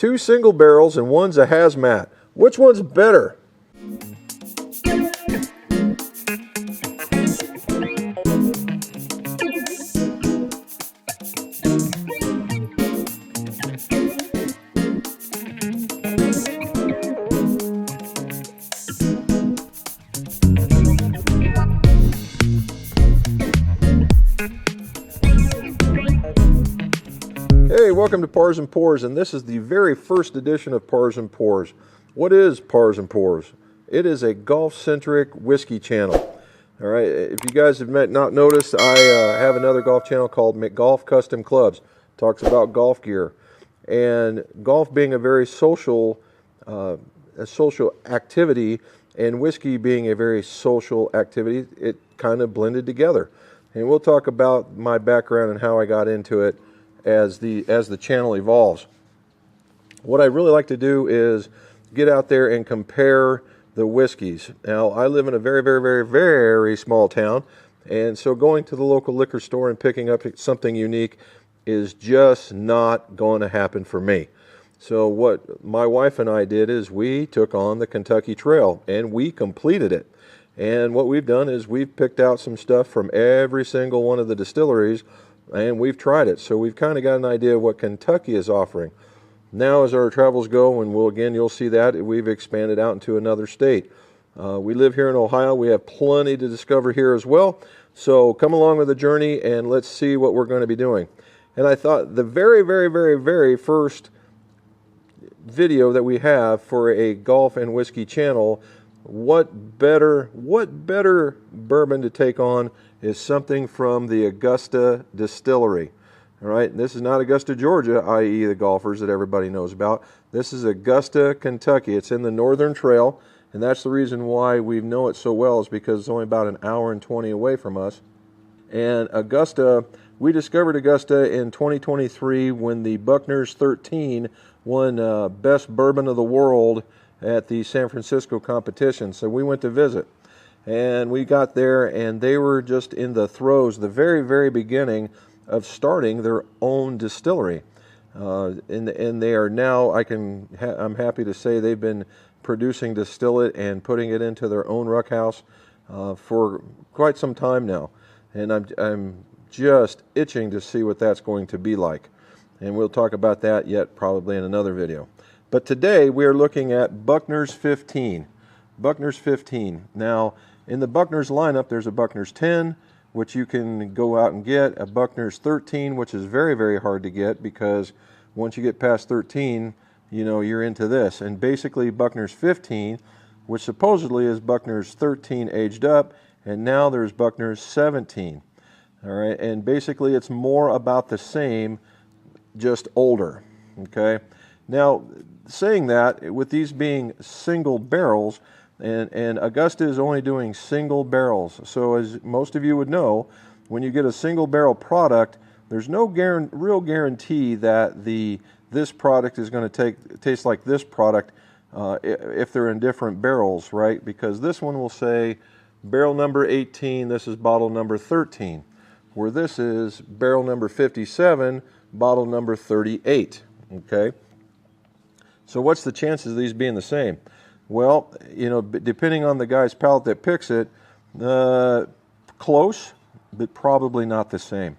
Two single barrels and one's a HAZMAT. Which one's better? Hey, welcome to Pars and Pours, and this is the very first edition of Pars and Pours. What is Pars and Pours? It is a golf-centric whiskey channel. All right, if you guys have not noticed, I have another golf channel called McGolf Custom Clubs. Talks about golf gear, and golf being a very social activity, and whiskey being a very social activity, it kind of blended together. And we'll talk about my background and how I got into it as the channel evolves. What I really like to do is get out there and compare the whiskeys. Now, I live in a very, very, very, very small town, and so going to the local liquor store and picking up something unique is just not going to happen for me. So what my wife and I did is we took on the Kentucky Trail, and we completed it. And what we've done is we've picked out some stuff from every single one of the distilleries, and we've tried it. So we've kind of got an idea of what Kentucky is offering. Now as our travels go, and you'll see that we've expanded out into another state. We live here in Ohio. We have plenty to discover here as well. So come along with the journey and let's see what we're going to be doing. And I thought the very, very, very, very first video that we have for a golf and whiskey channel, what better bourbon to take on is something from the Augusta Distillery. All right, this is not Augusta, Georgia, i.e. the golfers that everybody knows about. This is Augusta, Kentucky. It's in the Northern Trail, and that's the reason why we know it so well, is because it's only about an hour and 20 away from us. And Augusta, we discovered Augusta in 2023 when the Buckners 13 won Best Bourbon of the World at the San Francisco competition. So we went to visit. And we got there, and they were just in the throes, the very, very beginning of starting their own distillery. And they are now, I'm happy to say, they've been producing distillate and putting it into their own ruck house for quite some time now. And I'm just itching to see what that's going to be like. And we'll talk about that yet probably in another video. But today we are looking at Buckners 15. Buckners 15. Now, in the Buckners lineup, there's a Buckners 10, which you can go out and get, a Buckners 13, which is very, very hard to get because once you get past 13, you know, you're into this. And basically Buckners 15, which supposedly is Buckners 13 aged up, and now there's Buckners 17. All right, and basically it's more about the same, just older. Okay. Now, saying that, with these being single barrels, and Augusta is only doing single barrels. So as most of you would know, when you get a single barrel product, there's no real guarantee that this product is going to taste like this product if they're in different barrels, right? Because this one will say barrel number 18, this is bottle number 13, where this is barrel number 57, bottle number 38, okay? So what's the chances of these being the same? Well, you know, depending on the guy's palate that picks it, close, but probably not the same.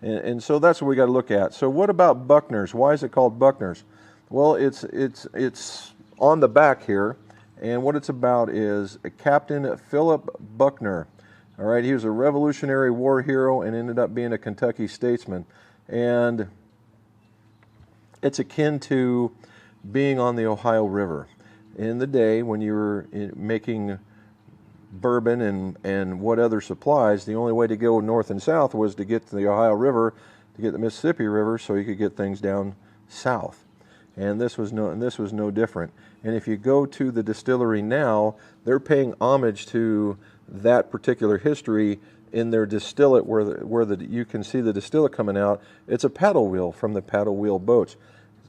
And so that's what we got to look at. So what about Buckners? Why is it called Buckners? Well, it's on the back here, and what it's about is Captain Philip Buckner. All right, he was a Revolutionary War hero and ended up being a Kentucky statesman. And it's akin to being on the Ohio River. In the day when you were making bourbon and what other supplies, the only way to go north and south was to get to the Ohio River, to get the Mississippi River, so you could get things down south. And this was no different. And if you go to the distillery now, they're paying homage to that particular history in their distillate, where you can see the distillate coming out. It's a paddle wheel from the paddle wheel boats.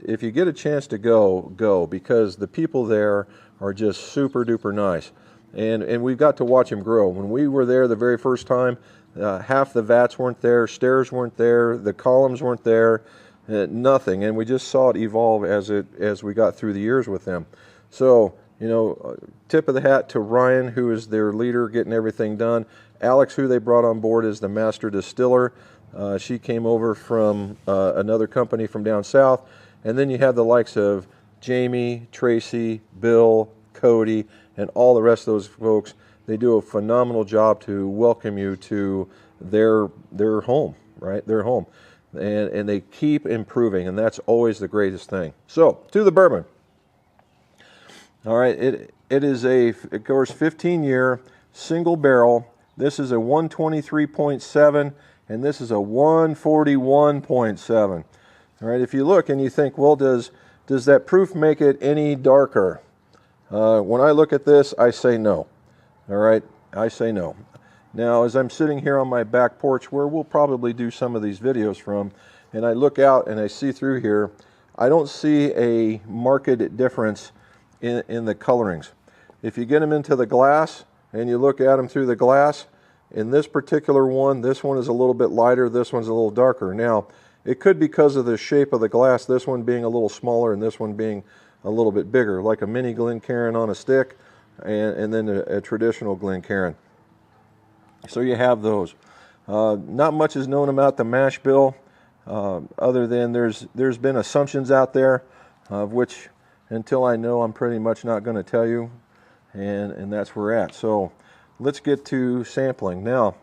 If you get a chance to go, because the people there are just super duper nice. And we've got to watch them grow. When we were there the very first time, half the vats weren't there, stairs weren't there, the columns weren't there, Nothing, and we just saw it evolve as we got through the years with them. So, tip of the hat to Ryan, who is their leader, getting everything done. Alex, who they brought on board, is the master distiller. She came over from another company from down south. And then you have the likes of Jamie, Tracy, Bill, Cody, and all the rest of those folks. They do a phenomenal job to welcome you to their home, right? Their home. And they keep improving, and that's always the greatest thing. So, to the bourbon. All right, it is of course, 15-year single barrel. This is a 123.7, and this is a 141.7. All right, if you look and you think, well, does that proof make it any darker? When I look at this, I say no. All right, I say no. Now, as I'm sitting here on my back porch, where we'll probably do some of these videos from, and I look out and I see through here, I don't see a marked difference in the colorings. If you get them into the glass and you look at them through the glass, in this particular one, this one is a little bit lighter, this one's a little darker. Now, it could be because of the shape of the glass, this one being a little smaller and this one being a little bit bigger, like a mini Glencairn on a stick and then a traditional Glencairn. So you have those. Not much is known about the mash bill, other than there's been assumptions out there, of which until I know, I'm pretty much not going to tell you, and that's where we're at. So let's get to sampling. Now,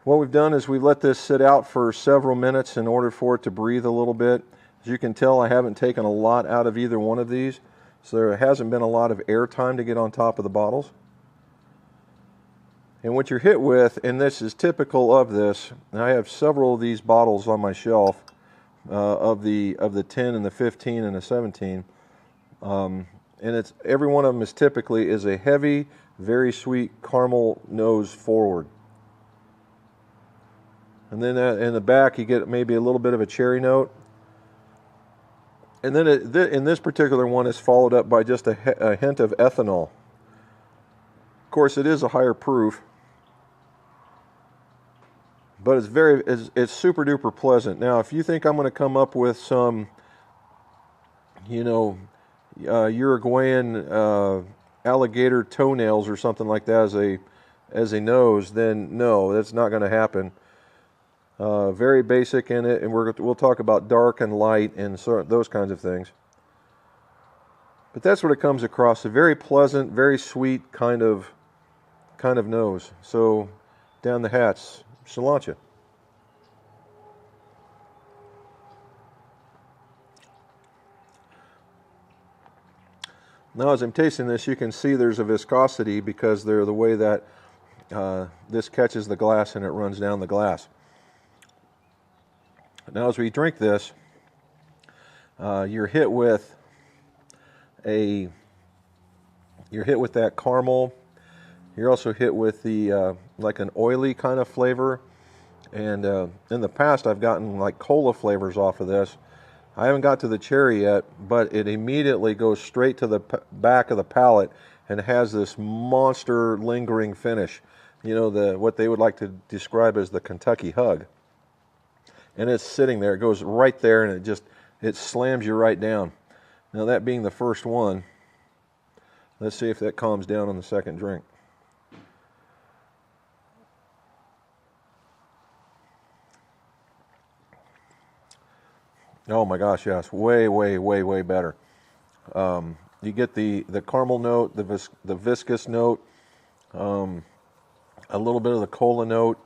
what we've done is we've let this sit out for several minutes in order for it to breathe a little bit. As you can tell, I haven't taken a lot out of either one of these, so there hasn't been a lot of air time to get on top of the bottles. And what you're hit with, and this is typical of this, and I have several of these bottles on my shelf, of the 10 and the 15 and the 17, and it's every one of them is a heavy, very sweet caramel nose forward. And then in the back you get maybe a little bit of a cherry note. And then in this particular one is followed up by just a hint of ethanol. Of course, it is a higher proof, but it's super duper pleasant. Now, if you think I'm going to come up with some, Uruguayan alligator toenails or something like that as a nose, then no, that's not going to happen. Very basic in it, and we'll talk about dark and light and those kinds of things. But that's what it comes across, a very pleasant, very sweet kind of nose. So down the hatch, cilantro. Now, as I'm tasting this, you can see there's a viscosity because they're the way that this catches the glass and it runs down the glass. Now, as we drink this, you're hit with that caramel. You're also hit with the like an oily kind of flavor. And in the past, I've gotten like cola flavors off of this. I haven't got to the cherry yet, but it immediately goes straight to the back of the palate and has this monster lingering finish. What they would like to describe as the Kentucky hug. And it's sitting there, it goes right there, and it slams you right down. Now, that being the first one, let's see if that calms down on the second drink. Oh my gosh, yes, way, way, way, way better. You get the caramel note, the viscous note, a little bit of the cola note,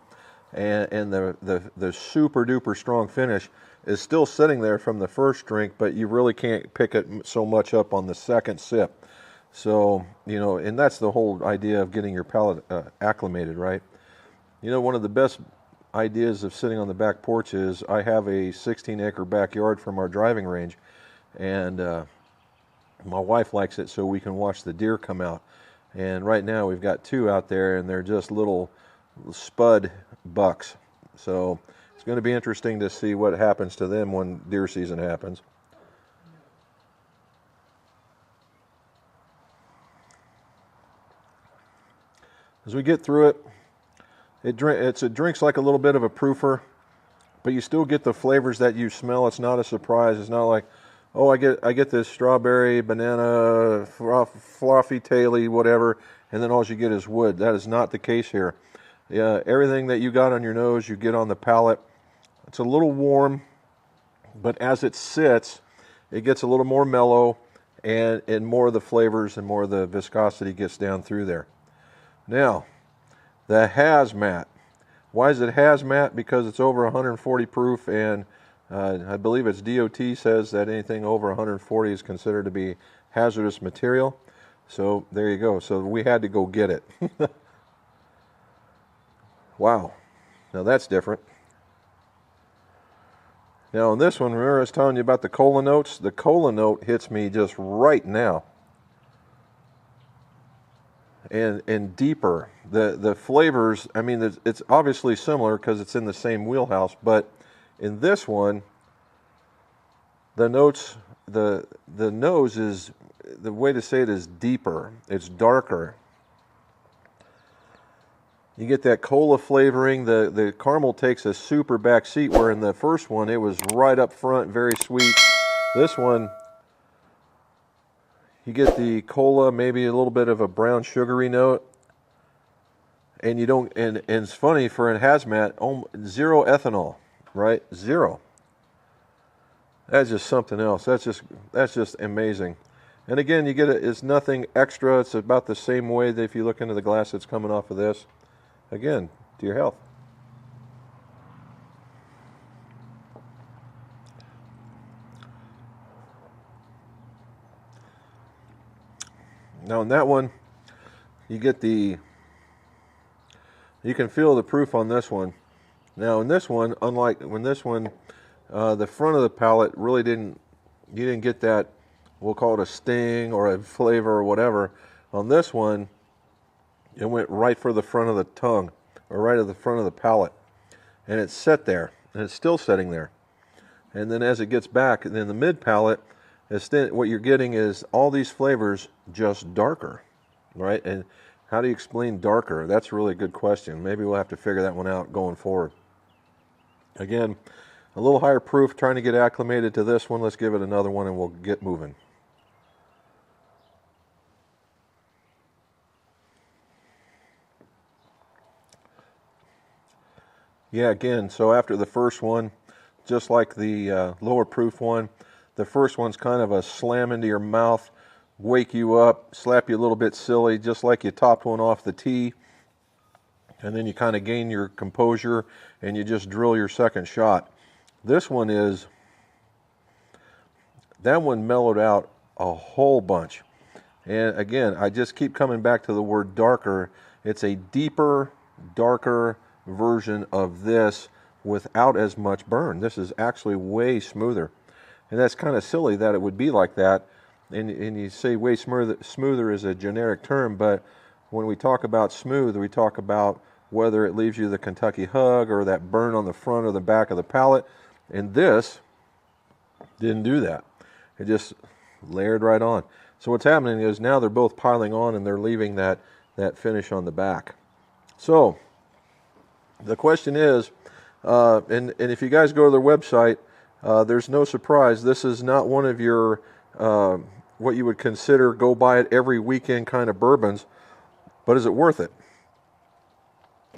and the super duper strong finish is still sitting there from the first drink, but you really can't pick it so much up on the second sip. So, and that's the whole idea of getting your palate acclimated, right? One of the best ideas of sitting on the back porch is I have a 16-acre backyard from our driving range, and my wife likes it so we can watch the deer come out. And right now we've got 2 out there, and they're just little spud bucks. So it's going to be interesting to see what happens to them when deer season happens. As we get through it, it drinks like a little bit of a proofer, but you still get the flavors that you smell. It's not a surprise. It's not like, oh, I get this strawberry, banana, fluffy, taily, whatever, and then all you get is wood. That is not the case here. Yeah, everything that you got on your nose, you get on the palate. It's a little warm, but as it sits, it gets a little more mellow, and more of the flavors and more of the viscosity gets down through there. Now, the HAZMAT. Why is it HAZMAT? Because it's over 140 proof, and I believe it's DOT says that anything over 140 is considered to be hazardous material. So there you go. So we had to go get it. Wow. Now that's different. Now in this one, remember I was telling you about the cola notes? The cola note hits me just right now. And deeper. The flavors, I mean, it's obviously similar because it's in the same wheelhouse, but in this one, the notes, the nose is, the way to say it is deeper. It's darker. You get that cola flavoring. The caramel takes a super back seat, where in the first one it was right up front, very sweet. This one, you get the cola, maybe a little bit of a brown sugary note, and you don't. And it's funny for a HAZMAT, zero ethanol, right? Zero. That's just something else. That's just amazing. And again, you get it. It's nothing extra. It's about the same way that if you look into the glass that's coming off of this. Again, to your health. Now in that one, you can feel the proof on this one. Now in this one, unlike when this one, the front of the palate really you didn't get that, we'll call it a sting or a flavor or whatever. On this one, it went right for the front of the tongue, or right at the front of the palate. And it's set there, and it's still sitting there. And then as it gets back, and then the mid palate, what you're getting is all these flavors just darker, right? And how do you explain darker? That's a really good question. Maybe we'll have to figure that one out going forward. Again, a little higher proof, trying to get acclimated to this one. Let's give it another one and we'll get moving. Yeah, again, so after the first one, just like the lower proof one, the first one's kind of a slam into your mouth, wake you up, slap you a little bit silly, just like you topped one off the tee, and then you kind of gain your composure and you just drill your second shot. This one that one mellowed out a whole bunch. And again, I just keep coming back to the word darker. It's a deeper, darker version of this without as much burn. This is actually way smoother. And that's kind of silly that it would be like that. And you say way smoother is a generic term, but when we talk about smooth, we talk about whether it leaves you the Kentucky hug or that burn on the front or the back of the palate. And this didn't do that. It just layered right on. So what's happening is now they're both piling on and they're leaving that finish on the back. So the question is, and if you guys go to their website, there's no surprise. This is not one of your what you would consider go buy it every weekend kind of bourbons, but is it worth it?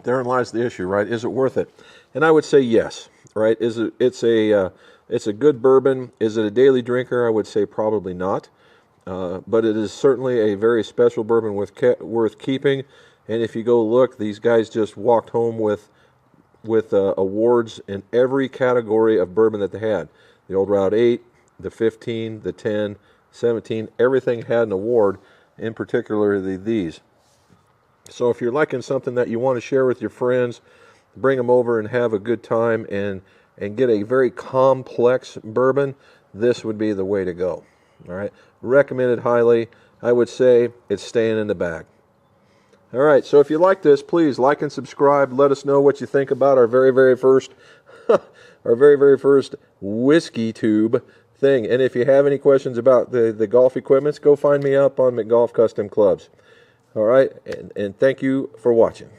Therein lies the issue, right? Is it worth it? And I would say yes, right? It's a good bourbon. Is it a daily drinker? I would say probably not. But it is certainly a very special bourbon worth keeping. And if you go look, these guys just walked home with awards in every category of bourbon that they had. The Old Route 8, the 15, the 10, 17, everything had an award, in particular these. So if you're liking something that you want to share with your friends, bring them over and have a good time and get a very complex bourbon, this would be the way to go. All right, recommended highly. I would say it's staying in the bag. All right, so if you like this, please like and subscribe. Let us know what you think about our very first whiskey tube thing. And if you have any questions about the golf equipments, go find me up on McGolf Custom Clubs. All right, and thank you for watching.